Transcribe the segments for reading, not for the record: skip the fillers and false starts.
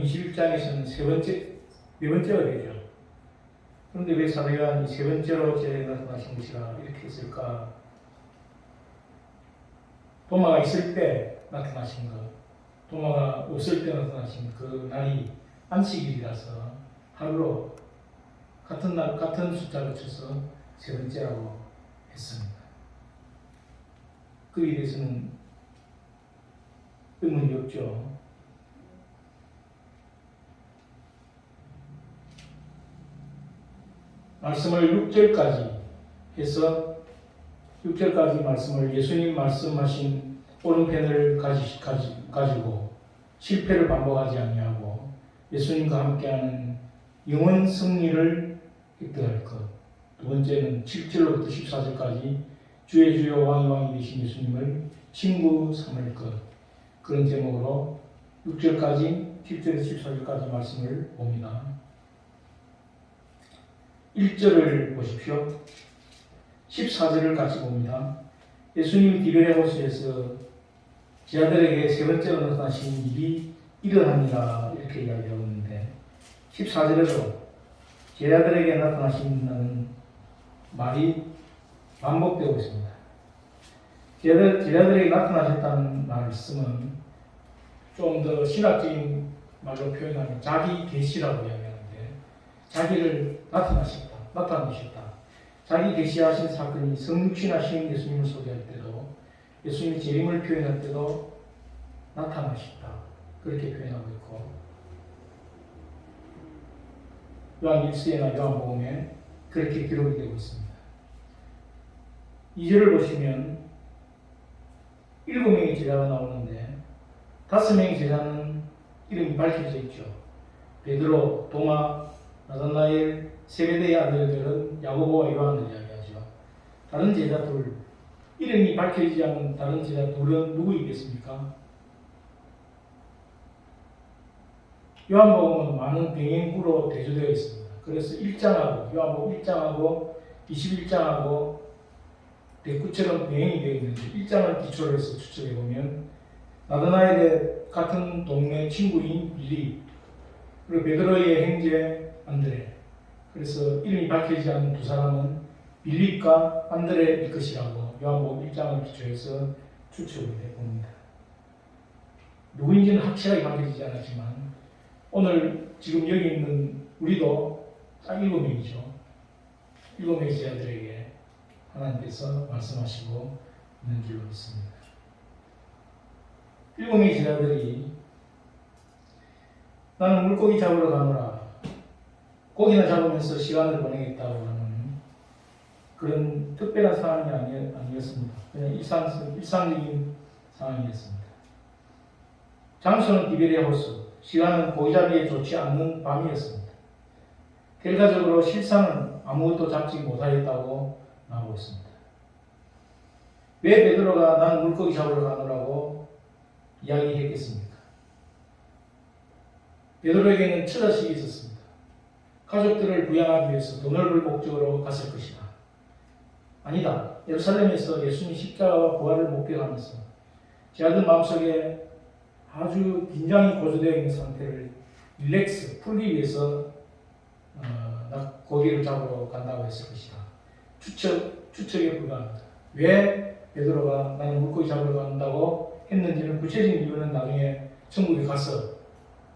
21장에서는 네 번째가 되죠. 그런데 왜 사도 요한이 세 번째로 제자에게 나타나신 것이라 이렇게 했을까? 도마가 있을 때 나타나신 것, 도마가 없을 때 나타나신 그 날이 안식일이라서 하루로 같은 날 같은 숫자를 쳐서 세 번째라고 했습니다. 그에 대해서는 의문이 없죠. 말씀을 6절까지 해서 6절까지 말씀을 예수님 말씀하신 오른편을 가지고 실패를 반복하지 아니하고 예수님과 함께하는 영원 승리를 획득할 것. 두 번째는 7절로부터 14절까지 주의 주여 왕의 왕이 되신 예수님을 친구 삼을 것. 그런 제목으로 6절까지 7절에서 14절까지 말씀을 봅니다. 1절을 보십시오. 14절을 같이 봅니다. 예수님이 디베랴 호수에서 제자들에게 세 번째로 나타나신 일이 일어납니다. 이렇게 이야기하고 있는데 14절에도 제자들에게 나타나신다는 말이 반복되고 있습니다. 제자들에게 나타나셨다는 말씀은 좀 더 신학적인 말로 표현하면 자기 계시라고 이야기하는데 자기를 나타내셨다. 자기 계시하신 사건이 성육신하신 예수님을 소개할 때도 예수님의 재림을 표현할 때도 나타나셨다. 그렇게 표현하고 있고 요한 1서에나 요한복음에 그렇게 기록이 되고 있습니다. 2절을 보시면 7명의 제자가 나오는데 5명의 제자는 이름이 밝혀져 있죠. 베드로, 도마, 나다나엘, 세베대의 아들들은 야고보와 요한을 이야기하죠. 다른 제자 둘, 이름이 밝혀지지 않은 다른 제자 둘은 누구이겠습니까? 요한복음은 많은 병행구로 대조되어 있습니다. 그래서 1장하고 요한복음 1장하고 21장하고 대구처럼 병행이 되어 있는데 1장을 기초로 해서 추측해보면 나다나엘의 같은 동네 친구인 빌립, 그리고 베드로의 형제 안드레, 그래서 이름이 밝혀지지 않은 두 사람은 빌립과 안드레일 것이라고 요한복음 1장을 기초해서 추측을 해봅니다. 누구인지는 확실하게 밝혀지지 않았지만 오늘 지금 여기 있는 우리도 딱 7명이죠. 7명의 제자들에게 하나님께서 말씀하시고 있는 줄로 믿습니다. 7명의 제자들이 나는 물고기 잡으러 가노라, 고기나 잡으면서 시간을 보내겠다고 하는 그런 특별한 상황이 아니었습니다. 그냥 일상적인 상황이었습니다. 장소는 디베랴 호수, 시간은 고기잡이에 좋지 않는 밤이었습니다. 결과적으로 실상은 아무것도 잡지 못하였다고 나오고 있습니다. 왜 베드로가 나는 물고기 잡으러 가노라고 이야기했겠습니까? 베드로에게는 처자식이 있었습니다. 가족들을 부양하기 위해서 더 넓은 목적으로 갔을 것이다. 아니다. 예루살렘에서 예수님 십자가와 부활을 목격하면서 제자들 마음속에 아주 긴장이 고조되어 있는 상태를 풀기 위해서 고기를 잡으러 간다고 했을 것이다. 추측에 불과합니다. 왜 베드로가 나는 물고기 잡으러 간다고 했는지는 구체적인 이유는 나중에 천국에 가서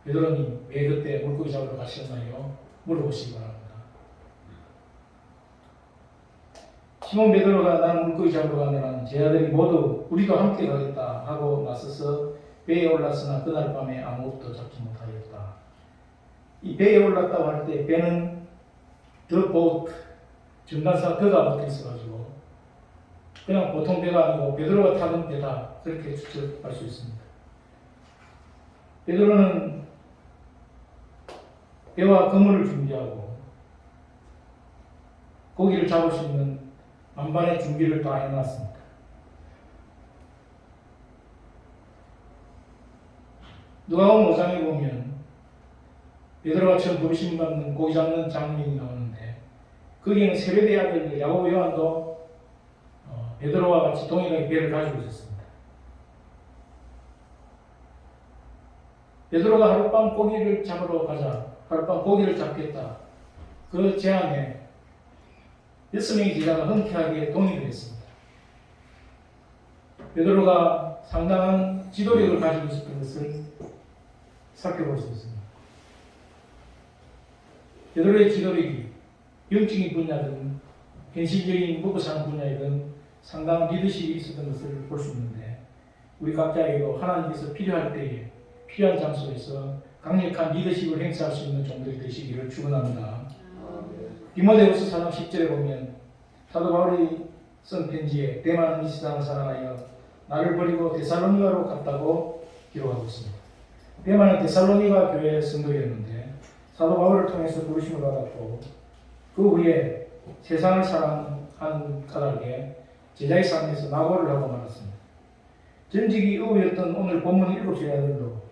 베드로님 왜 그때 물고기 잡으러 가셨나요? 물어보시기 바랍니다. 시몬 베드로가 나는 물고기 잡으러 가느라는 제자들이 모두 우리도 함께 가겠다 하고 나서서 배에 올랐으나 그날 밤에 아무것도 잡지 못하였다. 이 배에 올랐다고 할 때 배는 The boat, 전단사 더가 붙어 있어가지고 그냥 보통 배가 아니고 베드로가 타던 배다, 그렇게 추측할 수 있습니다. 베드로는 배와 그물을 준비하고 고기를 잡을 수 있는 만반의 준비를 다 해놨습니다. 누가복음 5장에 보면 베드로가 처음 부르심받는 고기 잡는 장면이 나오는데 거기에는 세베대의 아들들 야고보, 요한도 베드로와 같이 동일하게 배를 가지고 있었습니다. 베드로가 하룻밤 고기를 잡으러 가자. 하룻밤 고기를 잡겠다. 그 제안에 6명의 제자가 흔쾌하게 동의를 했습니다. 베드로가 상당한 지도력을 가지고 있었던 것을 살펴볼 수 있습니다. 베드로의 지도력이 영적인 분야든 현실적인 먹고 사는 분야이든 상당한 리더십이 있었던 것을 볼 수 있는데, 우리 각자에게도 하나님께서 필요할 때에 필요한 장소에서 강력한 리더십을 행사할 수 있는 종들이 되시기를 축원합니다. 디모데후서 4장 10절에 보면 사도 바울이 쓴 편지에 대만은 이 세상을 사랑하여 나를 버리고 데살로니가로 갔다고 기록하고 있습니다. 대만은 데살로니가 교회의 성도였는데 사도 바울을 통해서 부르심을 받았고, 그 후에 세상을 사랑한 까닭에 제자의 삶에서 낙오를 하고 말았습니다. 전직이 의부였던 오늘 본문 7 제자들도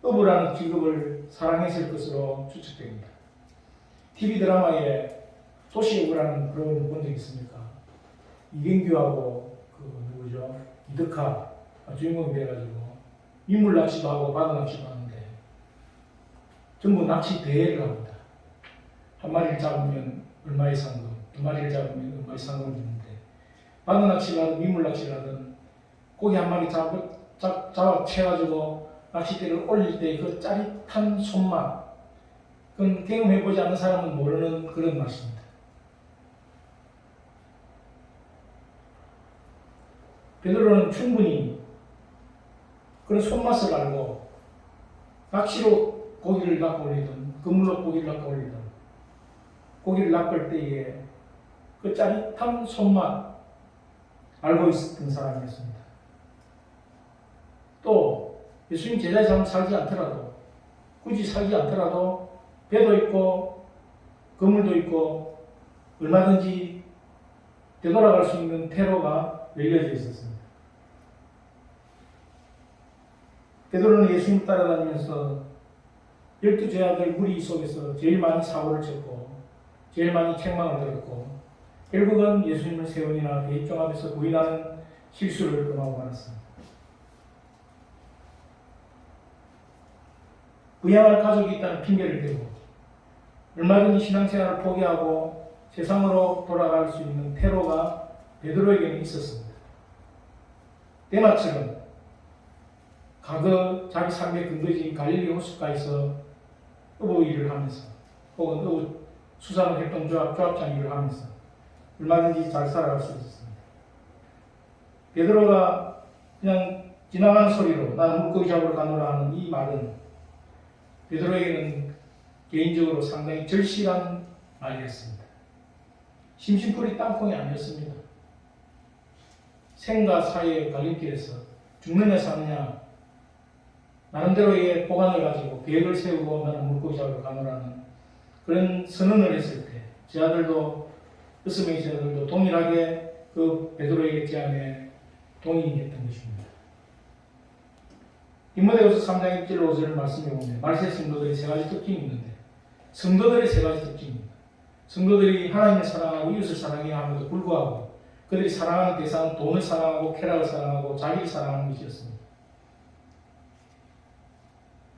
의부라는 직업을 사랑했을 것으로 추측됩니다. TV 드라마에 도시 의부라는 프로그램을 본 적 있습니까? 이경규하고 누구죠? 이덕화 주인공이 돼가지고 민물 낚시도 하고 바다 낚시도 하는데 전부 낚시 대회를 합니다. 한 마리를 잡으면 얼마의 상금, 두 마리를 잡으면 얼마의 상금을 주는데, 바다 낚시를 하든 민물 낚시를 하든 고기 한 마리 잡아 채가지고 낚싯대를 올릴 때 그 짜릿한 손맛, 그건 경험해보지 않은 사람은 모르는 그런 맛입니다. 베드로는 충분히 그런 손맛을 알고 낚시로 고기를 낚아 올리든 그물로 고기를 낚아 올리든 고기를 낚을 때에 그 짜릿한 손맛 알고 있었던 사람이었습니다. 또 예수님 제자의 삶을 살지 않더라도, 굳이 살지 않더라도 배도 있고 그물도 있고 얼마든지 되돌아갈 수 있는 퇴로가 열려져 있었습니다. 베드로는 예수님 따라다니면서 12제자들 무리 속에서 제일 많이 사고를 쳤고 제일 많이 책망을 들었고, 결국은 예수님을 세 번이나 대입종 앞에서 부인하는 실수를 금하고 말았습니다. 부양할 가족이 있다는 핑계를 대고 얼마든지 신앙생활을 포기하고 세상으로 돌아갈 수 있는 퇴로가 베드로에게는 있었습니다. 데마처럼 과거 자기 삶의 근거지인 갈릴리 호숫가에서 의부 일을 하면서 혹은 의부 수산을 했던 조합장 일을 하면서 얼마든지 잘 살아갈 수 있었습니다. 베드로가 그냥 지나가는 소리로 나는 물고기 잡으러 가노라 하는 이 말은 베드로에게는 개인적으로 상당히 절실한 말이었습니다. 심심풀이 땅콩이 아니었습니다. 생과 사의 갈림길에서 죽느냐 사느냐 나름대로의 보관을 가지고 계획을 세우고 나는 물고기 잡으러 가노라는 그런 선언을 했을 때 제자들도 6명의 제자들도 동일하게 그 베드로의 제안에 동의했던 것입니다. 디모데후서 3장 1절 5절 말씀해 보면 말세 성도들이 세 가지 특징이 있는데, 성도들의 세 가지 특징입니다. 성도들이 하나님을 사랑하고 이웃을 사랑해야 함에도 불구하고 그들이 사랑하는 대상은 돈을 사랑하고 쾌락을 사랑하고 자기를 사랑하는 것이었습니다.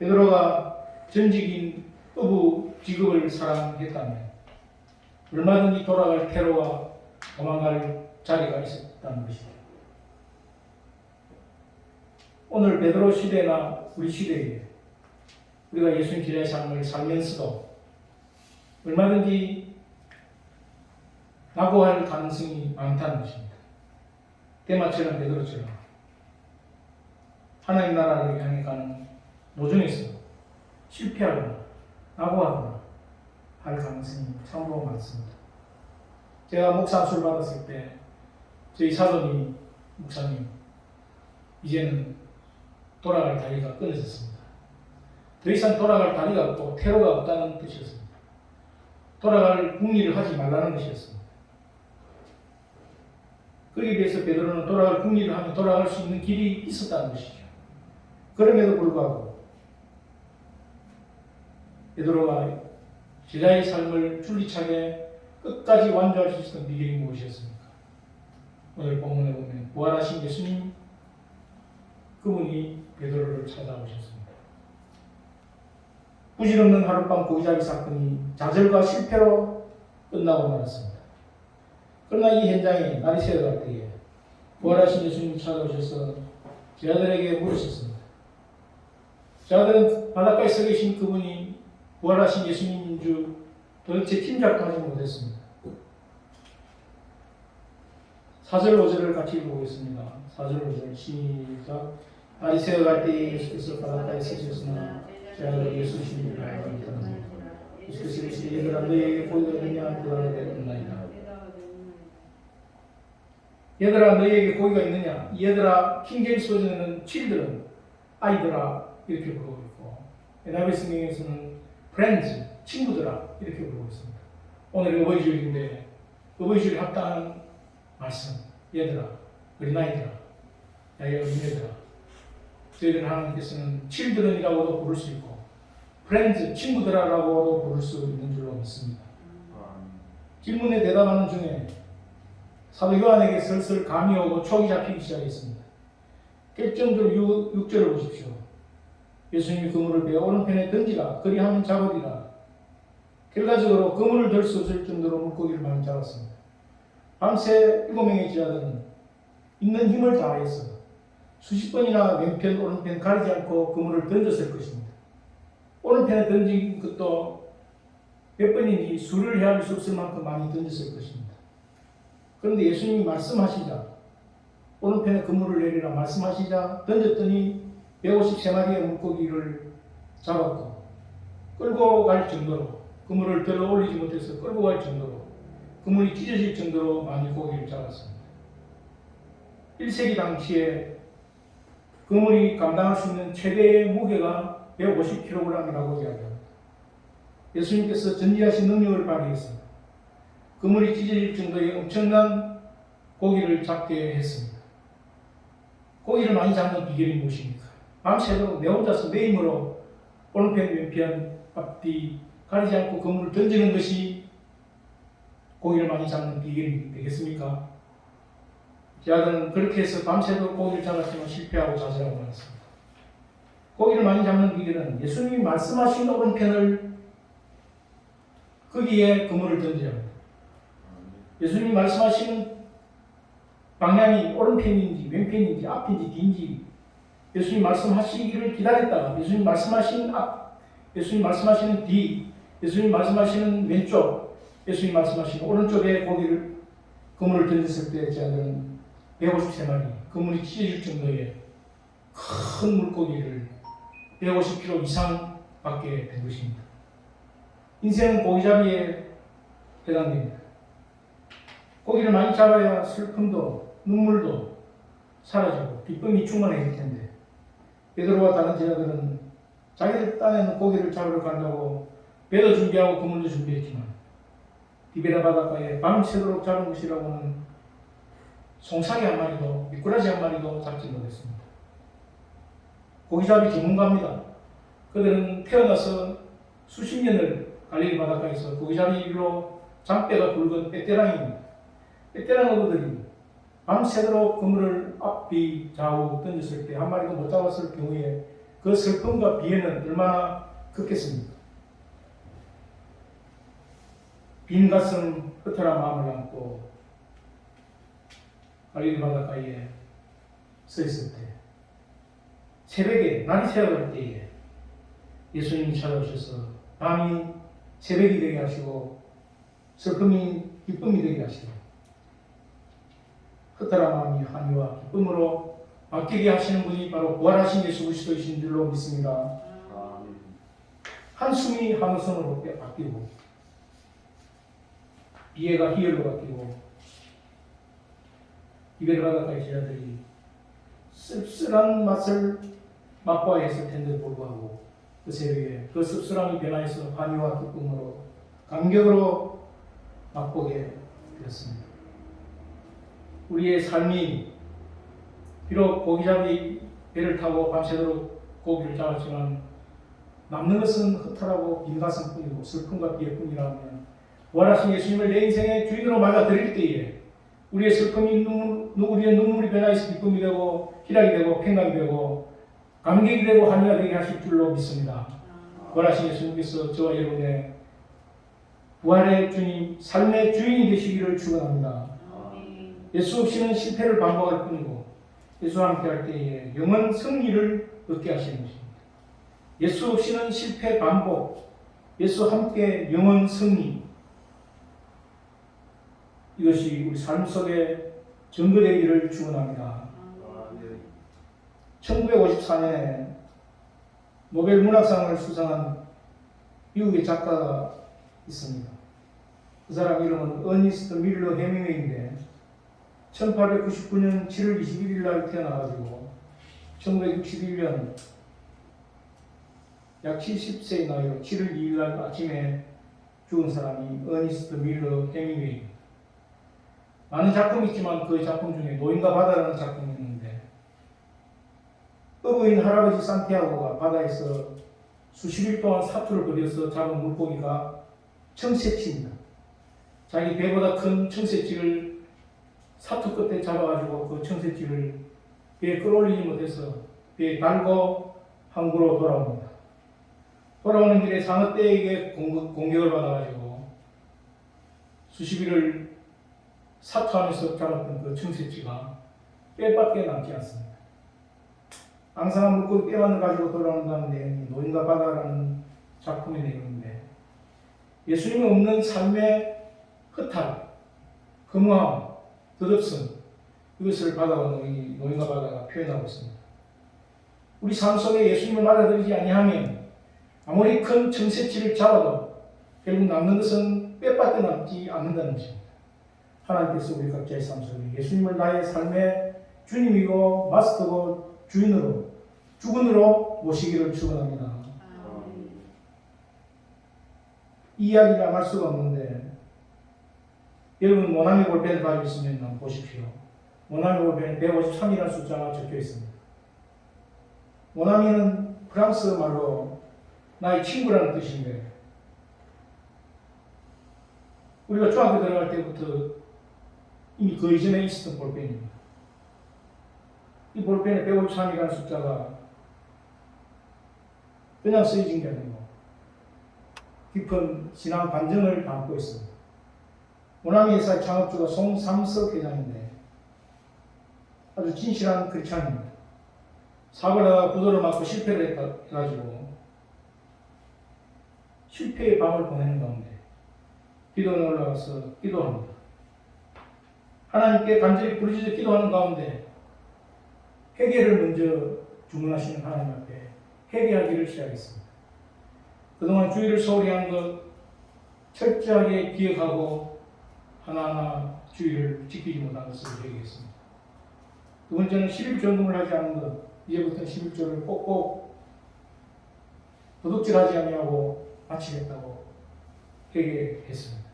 베드로가 전직인 의부 직업을 사랑했다면 얼마든지 돌아갈 퇴로와 도망갈 자리가 있었다는 것이죠. 오늘 베드로 시대나 우리 시대에 우리가 예수님 제자의 삶을 살면서도 얼마든지 낙오할 가능성이 많다는 것입니다. 데마처럼 베드로처럼 하나님 나라를 향해 가는 노정에서 실패하거나 낙오하거나 할 가능성이 참으로 많습니다. 제가 목사 안수를 받았을 때 저희 사돈이 목사님 이제는 돌아갈 다리가 끊어졌습니다. 더 이상 돌아갈 다리가 없고 퇴로가 없다는 뜻이었습니다. 돌아갈 궁리를 하지 말라는 것이었습니다. 그에 비해서 베드로는 돌아갈 궁리를 하면 돌아갈 수 있는 길이 있었다는 것이죠. 그럼에도 불구하고 베드로가 제자의 삶을 줄리차게 끝까지 완주할 수 있었던 비결이 무엇이었습니까? 오늘 본문에 보면 부활하신 예수님, 그분이 베드로를 찾아오셨습니다. 부질없는 하룻밤 고기잡이 사건이 좌절과 실패로 끝나고 말았습니다. 그러나 이 현장에 날이 새어갈 때에 부활하신 예수님이 찾아오셔서 제자들에게 물으셨습니다. 제자들은 바닷가에 서 계신 그분이 부활하신 예수님인 줄 도대체 짐작도 하지 못했습니다. 4절 5절을 같이 읽어보겠습니다. 4절 5절 시작. 날이 새어갈 때에 예수께서 바닷가에 서셨으나 제자들이 예수님을 알지 못하는지라. 예수께서 이르시되 얘들아 너희에게 고기가 있느냐 대답하되 없나이다. 얘들아 너희에게 고기가 있느냐. 얘들아 킹제임스 버전에는 children 아이들아 이렇게 부르고 있고 NIV 성경에서는 friends 친구들아 이렇게 부르고 있습니다. 오늘 어버이주일인데 어버이주일에 합당한 말씀 얘들아 어린아이들아 나의 어린애들아 저희들 하나님께서는 children이라고도 부를 수 있고 friends 친구들아라고도 부를 수 있는 줄로 믿습니다. 질문에 대답하는 중에 사도 요한에게 슬슬 감이 오고 촉이 잡히기 시작했습니다. 결정적으로 6절을 보십시오. 예수님이 그물을 베어 오른편에 던지라 그리하면 잡으리라. 결과적으로 그물을 들 수 없을 정도로 물고기를 많이 잡았습니다. 밤새 7명의 제자들은 있는 힘을 다해서 수십 번이나 왼편 오른편 가리지 않고 그물을 던졌을 것입니다. 오른편에 던진 것도 몇 번인지 수를 헤아릴 수 없을 만큼 많이 던졌을 것입니다. 그런데 예수님이 말씀하시자 오른편에 그물을 내리라 말씀하시자 던졌더니 153마리의 물고기를 잡았고 끌고 갈 정도로 그물을 들어 올리지 못해서 끌고 갈 정도로 그물이 찢어질 정도로 많이 고기를 잡았습니다. 1세기 당시에 그물이 감당할 수 있는 최대의 무게가 150kg이라고 이야기합니다. 예수님께서 전지하신 능력을 발휘해서 그물이 찢어질 정도의 엄청난 고기를 잡게 했습니다. 고기를 많이 잡는 비결이 무엇입니까? 밤새도록 내 혼자서 내 힘으로 오른편 왼편 앞뒤 가리지 않고 그물을 던지는 것이 고기를 많이 잡는 비결이 되겠습니까? 제자들은 그렇게 해서 밤새도록 고기를 잡았지만 실패하고 좌절하고 말았습니다. 고기를 많이 잡는 비결은 예수님이 말씀하신 오른편을 거기에 그물을 던져야 합니다. 예수님이 말씀하시는 방향이 오른편인지 왼편인지 앞인지 뒤인지 예수님 말씀하시기를 기다렸다가 예수님 말씀하시는 앞, 예수님 말씀하시는 뒤, 예수님 말씀하시는 왼쪽, 예수님 말씀하시는 오른쪽에 고기를 그물을 던졌을 때 제자들은 153마리 그물이 찢어질 정도의 큰 물고기를 150kg 이상 받게 된 것입니다. 인생은 고기잡이에 해당됩니다. 고기를 많이 잡아야 슬픔도 눈물도 사라지고 기쁨이 충만해질 텐데 베드로와 다른 제자들은 자기들 딴에는 고기를 잡으러 간다고 배도 준비하고 그물도 준비했지만 디베라 바닷가에 밤새도록 잡은 것이라고는 송사리 한 마리도 미꾸라지 한 마리도 잡지 못했습니다. 고기잡이 전문가입니다. 그들은 태어나서 수십 년을 갈릴리 바닷가에서 고기잡이 일로 장대가 굵은 베테랑입니다. 베테랑 어부들이 밤새도록 그물을 앞뒤 좌우 던졌을 때 한 마리도 못 잡았을 경우에 그 슬픔과 비애는 얼마나 컸겠습니까? 빈 가슴 허탈한 마음을 안고 갈릴리 바닷가에 서 있을 때 새벽에 날이 새어갈 때에 예수님이 찾아오셔서 밤이 새벽이 되게 하시고 슬픔이 기쁨이 되게 하시고 허탈한 마음이 환희와 기쁨으로 바뀌게 하시는 분이 바로 부활하신 예수 그리스도이신 줄로 믿습니다. 한숨이 한숨으로 바뀌고 비애가 희열로 바뀌고 디베라 바닷가의 제자들이 씁쓸한 맛을 맛보아야 했을 텐데 불구하고 그 새벽에 그 씁쓸함이 변화해서 환희와 기쁨으로 감격으로 맛보게 되었습니다. 우리의 삶이 비록 고기잡이 배를 타고 밤새도록 고기를 잡았지만 남는 것은 허탈하고 빈 가슴뿐이고 슬픔과 비애뿐이라면 부활하신 예수님을 내 인생의 주인으로 맞아들일 때에 우리의 슬픔이 우리의 눈물이 변화해서 기쁨이 되고 희락이 되고 평강이 되고 감격이 되고 환희가 되게 하실 줄로 믿습니다. 부활하신 예수님께서 저와 여러분의 부활의 주님, 삶의 주인이 되시기를 축원합니다. 예수 없이는 실패를 반복할 뿐이고 예수와 함께 할 때에 영원 승리를 얻게 하시는 것입니다. 예수 없이는 실패 반복, 예수와 함께 영원 승리, 이것이 우리 삶 속에 증거되기를 축원합니다. 1954년에 노벨 문학상을 수상한 미국의 작가가 있습니다. 그 사람 이름은 어니스트 밀러 헤밍웨이인데 1899년 7월 21일 날 태어나가지고 1961년 약 70세의 나이로 7월 2일 날 아침에 죽은 사람이 어니스트 밀러 헤밍웨이입니다. 많은 작품이 있지만 그 작품 중에 노인과 바다라는 작품이 있는데 어부인 할아버지 산티아고가 바다에서 수십일 동안 사투를 벌여서 잡은 물고기가 청새치입니다. 자기 배보다 큰 청새치를 사투 끝에 잡아가지고 그 청새치를 배에 끌어올리지 못해서 배에 달고 항구로 돌아옵니다. 돌아오는 길에 상어떼에게 공격을 받아가지고 수십일을 사투하면서 잡았던 그 청새치가 뼈밖에 남지 않습니다. 앙상한 물고기 뼈만을 가지고 돌아온다는 내용이 노인과 바다라는 작품의 내용인데 예수님이 없는 삶의 허탈, 허무함, 덧없음 이것을 바다와 노인과 바다가 표현하고 있습니다. 우리 삶 속에 예수님을 받아들이지 아니하면 아무리 큰 청새치를 잡아도 결국 남는 것은 뼈밖에 남지 않는다는 것입니다. 하나님께서 우리 각자의 삶 속에 예수님을 나의 삶의 주님이고 마스터고 주인으로 주군으로 모시기를 축원합니다. 이 이야기를 안 할 수가 없는데 여러분 모나미 볼펜을 가지고 있으면 한번 보십시오. 모나미 볼펜에 153이라는 숫자가 적혀 있습니다. 모나미는 프랑스 말로 나의 친구라는 뜻인데 우리가 중학교 들어갈 때부터 이미 그 이전에 있었던 볼펜입니다. 이 볼펜에 153이라는 숫자가 그냥 쓰여진 게 아니고 깊은 신앙 반증을 담고 있습니다. 모나미 회사의 창업주가 송삼석 회장인데 아주 진실한 크리스찬입니다. 사업을 하다가 부도를 맞고 실패를 해가지고 실패의 밤을 보내는 가운데 기도원에 올라가서 기도합니다. 하나님께 간절히 부르짖어 기도하는 가운데 회개를 먼저 주문하시는 하나님 앞에 회개하기를 시작했습니다. 그동안 주의를 소홀히 한 것 철저하게 기억하고 하나하나 주의를 지키지 못한 것을 회개했습니다. 두 번째는 11조금을 하지 않은 것, 이제부터 11조를 꼭꼭 도둑질하지 아니하고 마치겠다고 회개했습니다.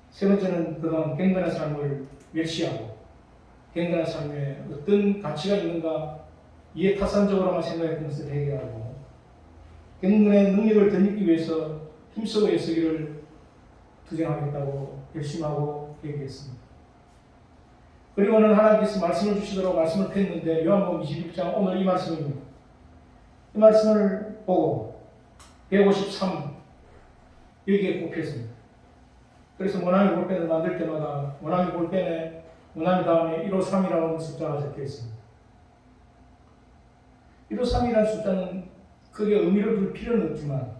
세 번째는 그동안 경건한 삶을 멸시하고 경건한 삶에 어떤 가치가 있는가 이해타산적으로만 생각했던 것을 회개하고 경건의 능력을 덧입기 위해서 힘쓰고 애쓰기를 투쟁하겠다고 열심하고 회개했습니다. 그리고는 하나님께서 말씀을 주시도록 말씀을 폈는데 요한복음 21장 오늘 이 말씀입니다. 이 말씀을 보고 153 여기에 꼽혔습니다. 그래서 모나미 볼펜을 만들 때마다 모나미 볼펜에 모나미 다음에 153이라는 숫자가 적혀 있습니다. 153이라는 숫자는 크게 의미를 둘 필요는 없지만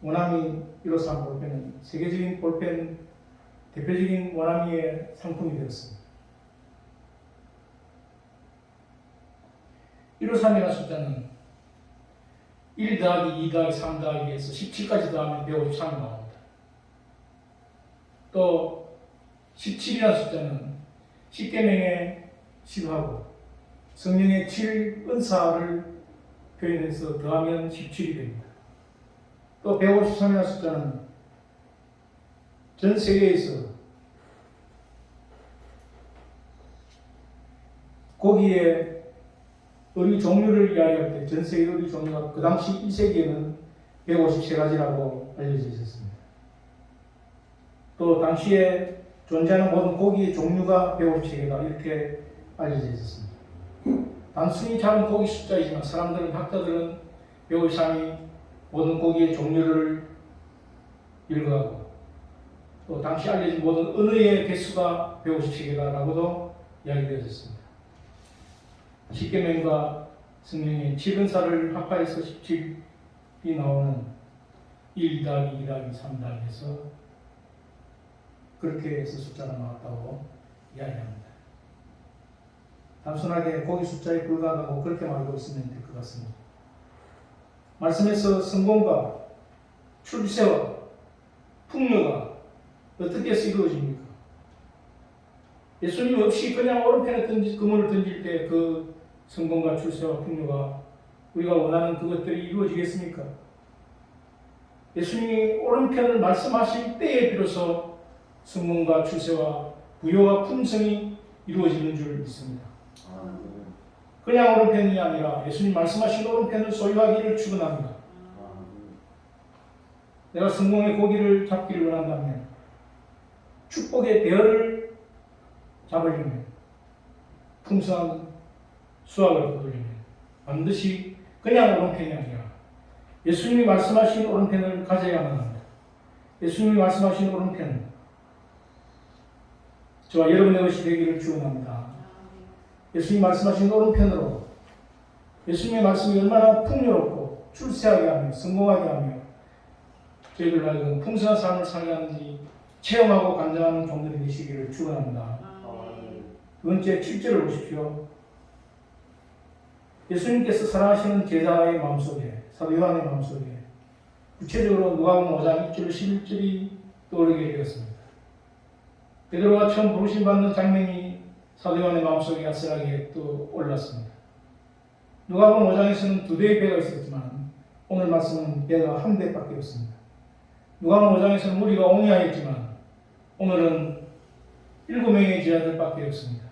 모나미 153 볼펜은 세계적인 볼펜 대표적인 모나미의 상품이 되었습니다. 153이라는 숫자는 1 더하기 2 더하기 3 더하기 해서 17까지 더하면 153이 나옵니다. 또 17이라는 숫자는 10계명의 10하고 성령의 7 은사를 표현해서 더하면 17이 됩니다. 또 153이라는 숫자는 전 세계에서 고기의 의류 종류를 이야기할 때 전 세계 의류 종류가 그 당시 1세기에는 153가지라고 알려져 있었습니다. 또 당시에 존재하는 모든 고기의 종류가 153개다 이렇게 알려져 있었습니다. 단순히 작은 고기 숫자이지만 사람들은 학자들은 153이 모든 고기의 종류를 일거하고 또 당시 알려진 모든 언어의 개수가 157개다라고도 이야기되어졌습니다. 십계명과 성령의 70살을 합하여서 17이 나오는 1 더하기 2 더하기 3 더하기 해서 그렇게 해서 숫자가 나왔다고 이야기합니다. 단순하게 고기 숫자에 불과하다고 그렇게 말하고 있으면 될 것 같습니다. 말씀에서 성공과 출세와 풍요가 어떻게 해서 이루어집니까? 예수님 없이 그냥 오른편에 그물을 던질 때 그 성공과 출세와 풍요가 우리가 원하는 그것들이 이루어지겠습니까? 예수님이 오른편을 말씀하실 때에 비로소 성공과 출세와 부요와 풍성이 이루어지는 줄 믿습니다. 그냥 오른편이 아니라 예수님 말씀하신 오른편을 소유하기를 축원합니다. 내가 성공의 고기를 잡기를 원한다면 축복의 대열을 잡으려면 풍성한 수확을 거두려면 반드시 그냥 오른편이 아니라 예수님이 말씀하신 오른편을 가져야만 합니다. 예수님이 말씀하신 오른편 저와 여러분의 것이 되기를 축원합니다. 예수님이 말씀하신 오른편으로 예수님의 말씀이 얼마나 풍요롭고 출세하게 하며 성공하게 하며 저희들 하여금 풍성한 삶을 살게 하는지 체험하고 간증하는 종들이 되시기를 축원합니다. 두 번째 7절을 보십시오. 예수님께서 사랑하시는 제자의 마음속에 사도 요한의 마음속에 구체적으로 누가복음 5장 1절 11절이 떠오르게 되었습니다. 베드로가 처음 부르심 받는 장면이 사도 요한의 마음속에 아슬하게 또 올랐습니다. 누가복음 5장에서는 2대의 배가 있었지만 오늘 말씀은 배가 1대밖에 없습니다. 누가복음 5장에서는 무리가 옹이하였지만 오늘은 7명의 제자들밖에 없습니다.